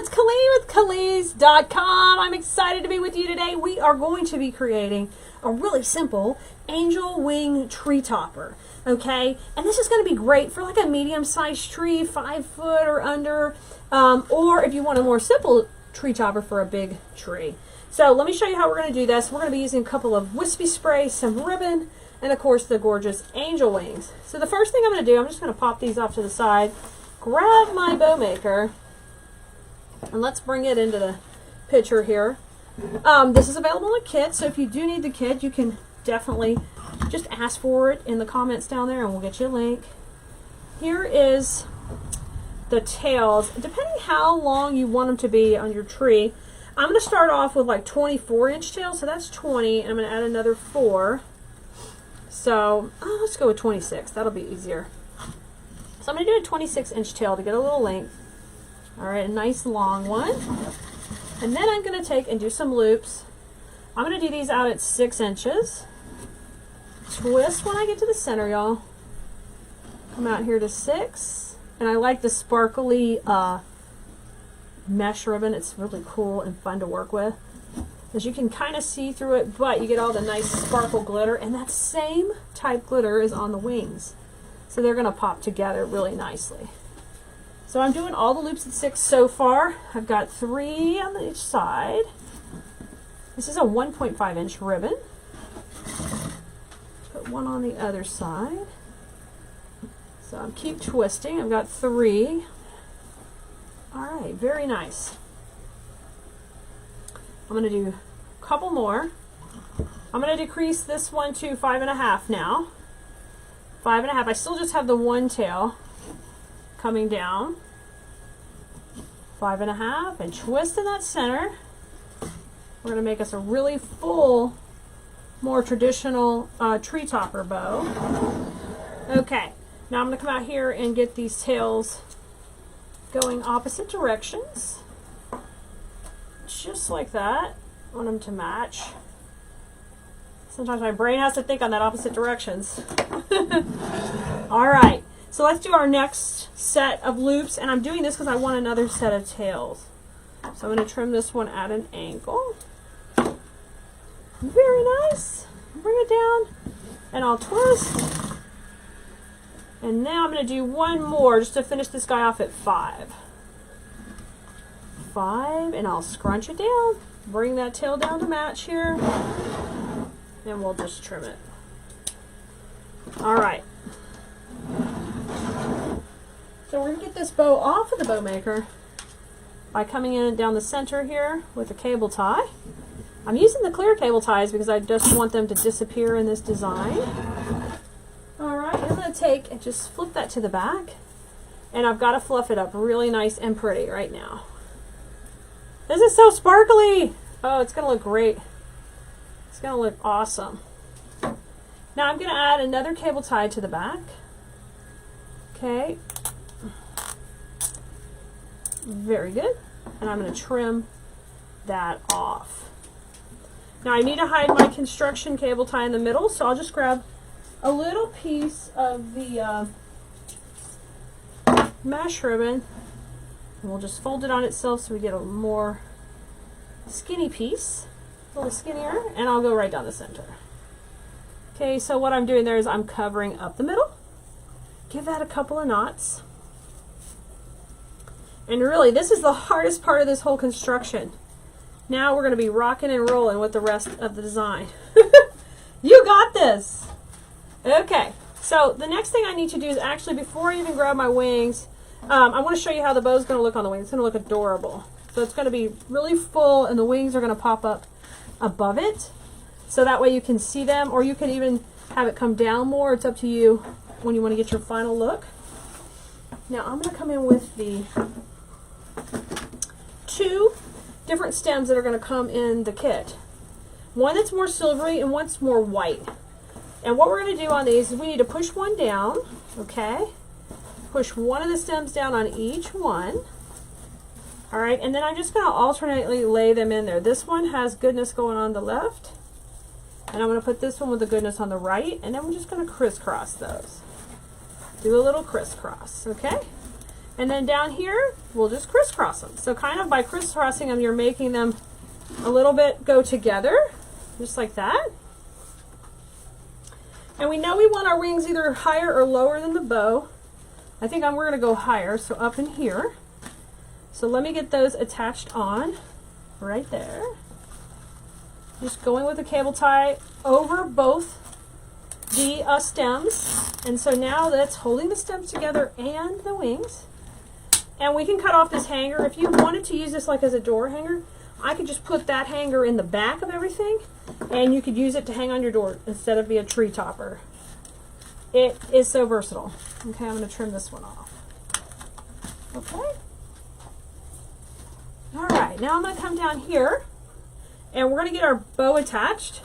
it's Kali with Kalis.com. I'm excited to be with you today. We are going to be creating a really simple angel wing tree topper. Okay, and this is going to be great for like a medium-sized tree, 5 foot or under, or if you want a more simple tree topper for a big tree. So let me show you how we're going to do this. We're going to be using a couple of wispy spray, some ribbon, and of course the gorgeous angel wings. So the first thing I'm going to do, I'm just going to pop these off to the side, grab my bow maker, and let's bring it into the picture here. This is available in a kit, so if you do need the kit, you can definitely just ask for it in the comments down there and we'll get you a link. Here is the tails. Depending how long you want them to be on your tree, I'm going to start off with like 24-inch tails, so that's 20, and I'm going to add another 4. So let's go with 26. That'll be easier. So I'm going to do a 26-inch tail to get a little length. All right, a nice long one. And then I'm going to take and do some loops. I'm going to do these out at 6 inches. Twist when I get to the center, y'all. Come out here to 6. And I like the sparkly mesh ribbon. It's really cool and fun to work with. As you can kind of see through it, but you get all the nice sparkle glitter. And that same type glitter is on the wings. So they're going to pop together really nicely. So I'm doing all the loops at 6 so far. I've got 3 on each side. This is a 1.5-inch ribbon. Put one on the other side. So I'm keep twisting. I've got 3. All right, very nice. I'm going to do a couple more. I'm going to decrease this one to 5.5 now. 5.5. I still just have the one tail coming down. 5.5 and twist in that center. We're going to make us a really full, more traditional tree topper bow. Okay, now I'm going to come out here and get these tails going opposite directions. Just like that. I want them to match. Sometimes my brain has to think on that opposite directions. All right, so let's do our next set of loops, and I'm doing this because I want another set of tails. So I'm going to trim this one at an angle. Very nice. Bring it down, and I'll twist. And now I'm going to do one more just to finish this guy off at 5. 5, and I'll scrunch it down. Bring that tail down to match here, and we'll just trim it. All right. So we're going to get this bow off of the bow maker by coming in down the center here with a cable tie. I'm using the clear cable ties because I just want them to disappear in this design. All right, I'm going to take and just flip that to the back, and I've got to fluff it up really nice and pretty right now. This is so sparkly. Oh, it's going to look great. It's going to look awesome. Now I'm going to add another cable tie to the back. Okay. Very good. And I'm going to trim that off. Now I need to hide my construction cable tie in the middle, so I'll just grab a little piece of the mesh ribbon, and we'll just fold it on itself so we get a more skinny piece, a little skinnier, and I'll go right down the center. Okay, so what I'm doing there is I'm covering up the middle. Give that a couple of knots. And really, this is the hardest part of this whole construction. Now we're going to be rocking and rolling with the rest of the design. You got this! Okay, so the next thing I need to do is actually, before I even grab my wings, I want to show you how the bow is going to look on the wings. It's going to look adorable. So it's going to be really full, and the wings are going to pop up above it. So that way you can see them, or you can even have it come down more. It's up to you when you want to get your final look. Now I'm going to come in with the 2 different stems that are going to come in the kit. One that's more silvery and one's more white. And what we're going to do on these is we need to push one down, okay? Push one of the stems down on each one. All right, and then I'm just going to alternately lay them in there. This one has goodness going on the left, and I'm going to put this one with the goodness on the right, and then we're just going to crisscross those. Do a little crisscross, okay? And then down here, we'll just crisscross them. So kind of by crisscrossing them, you're making them a little bit go together, just like that. And we know we want our wings either higher or lower than the bow. I think we're going to go higher, so up in here. So let me get those attached on right there. Just going with a cable tie over both the stems. And so now that's holding the stems together and the wings. And we can cut off this hanger. If you wanted to use this like as a door hanger, I could just put that hanger in the back of everything, and you could use it to hang on your door instead of be a tree topper. It is so versatile. Okay, I'm going to trim this one off. Okay. All right, now I'm going to come down here, and we're going to get our bow attached.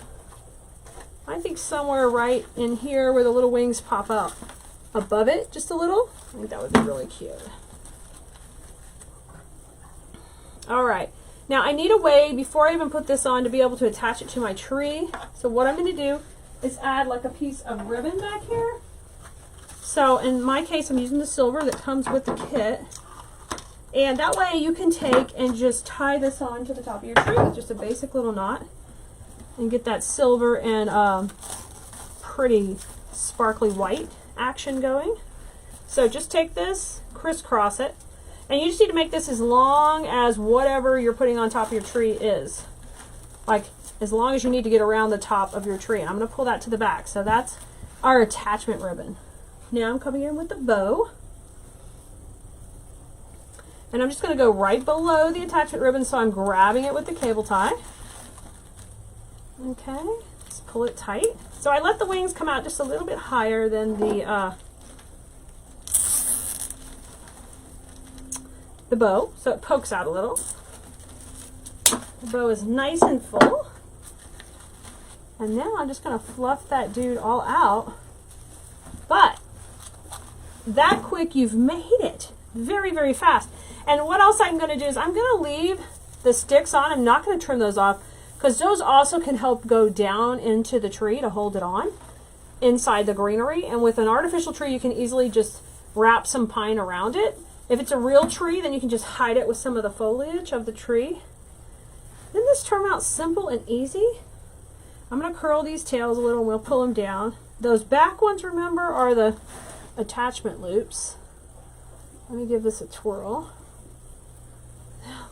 I think somewhere right in here where the little wings pop up above it just a little. I think that would be really cute. All right. Now I need a way, before I even put this on, to be able to attach it to my tree. So what I'm going to do is add like a piece of ribbon back here. So in my case, I'm using the silver that comes with the kit. And that way you can take and just tie this on to the top of your tree with just a basic little knot. And get that silver and pretty sparkly white action going. So just take this, crisscross it. And you just need to make this as long as whatever you're putting on top of your tree is. Like, as long as you need to get around the top of your tree. And I'm going to pull that to the back. So that's our attachment ribbon. Now I'm coming in with the bow. And I'm just going to go right below the attachment ribbon, so I'm grabbing it with the cable tie. Okay, just pull it tight. So I let the wings come out just a little bit higher than the bow, so it pokes out a little. The bow is nice and full. And now I'm just going to fluff that dude all out. But that quick, you've made it very, very fast. And what else I'm going to do is I'm going to leave the sticks on. I'm not going to trim those off because those also can help go down into the tree to hold it on inside the greenery. And with an artificial tree, you can easily just wrap some pine around it. If it's a real tree, then you can just hide it with some of the foliage of the tree. Didn't this turn out simple and easy? I'm going to curl these tails a little and we'll pull them down. Those back ones, remember, are the attachment loops. Let me give this a twirl.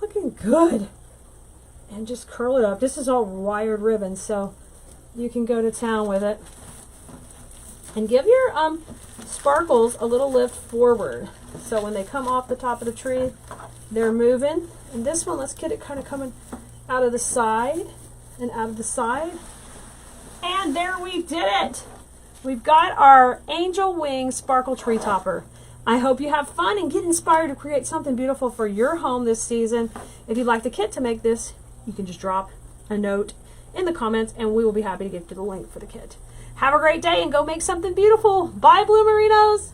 Looking good. And just curl it up. This is all wired ribbon, so you can go to town with it. And give your sparkles a little lift forward. So when they come off the top of the tree, they're moving. And this one, let's get it kind of coming out of the side and out of the side. And there we did it. We've got our angel wing sparkle tree topper. I hope you have fun and get inspired to create something beautiful for your home this season. If you'd like the kit to make this, you can just drop a note in the comments and we will be happy to give you the link for the kit. Have a great day and go make something beautiful. Bye, Bloomerinos.